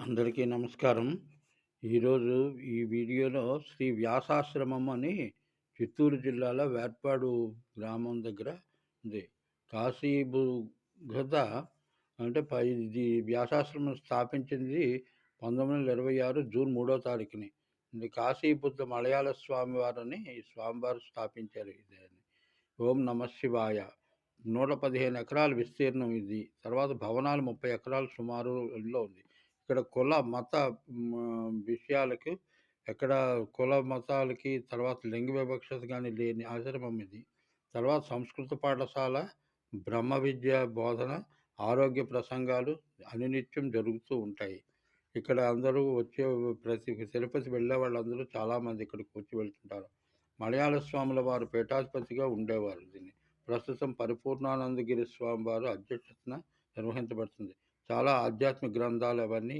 అందరికీ నమస్కారం. ఈరోజు ఈ వీడియోలో శ్రీ వ్యాసాశ్రమం అని చిత్తూరు జిల్లాలో వేర్పాడు గ్రామం దగ్గర ఉంది. కాశీబుగ్గ అంటే ఇది వ్యాసాశ్రమం స్థాపించింది 1926 జూన్ 3వ తారీఖుని. ఇది కాశీబుద్ధ మలయాళ స్వామివారని ఈ స్వామివారు స్థాపించారు ఇదని. ఓం నమః శివాయ. 115 ఎకరాల విస్తీర్ణం ఇది. తర్వాత భవనాలు 30 ఎకరాలు సుమారులో ఉంది. ఇక్కడ కుల, మత విషయాలకు ఎక్కడ కుల, మతాలకి తర్వాత లింగ వివక్షత గాని లేని ఆశ్రమం ఇది. తర్వాత సంస్కృత పాఠశాల, బ్రహ్మ విద్య బోధన, ఆరోగ్య ప్రసంగాలు అనునిత్యం జరుగుతూ ఉంటాయి. ఇక్కడ అందరూ వచ్చే తిరుపతి వెళ్ళే వాళ్ళందరూ చాలామంది ఇక్కడికి వచ్చి వెళ్తుంటారు. మలయాళ స్వాముల వారు పీఠాధిపతిగా ఉండేవారు దీన్ని. ప్రస్తుతం పరిపూర్ణానందగిరి స్వామి వారు అధ్యక్షతన నిర్వహించబడుతుంది. చాలా ఆధ్యాత్మిక గ్రంథాలు అవన్నీ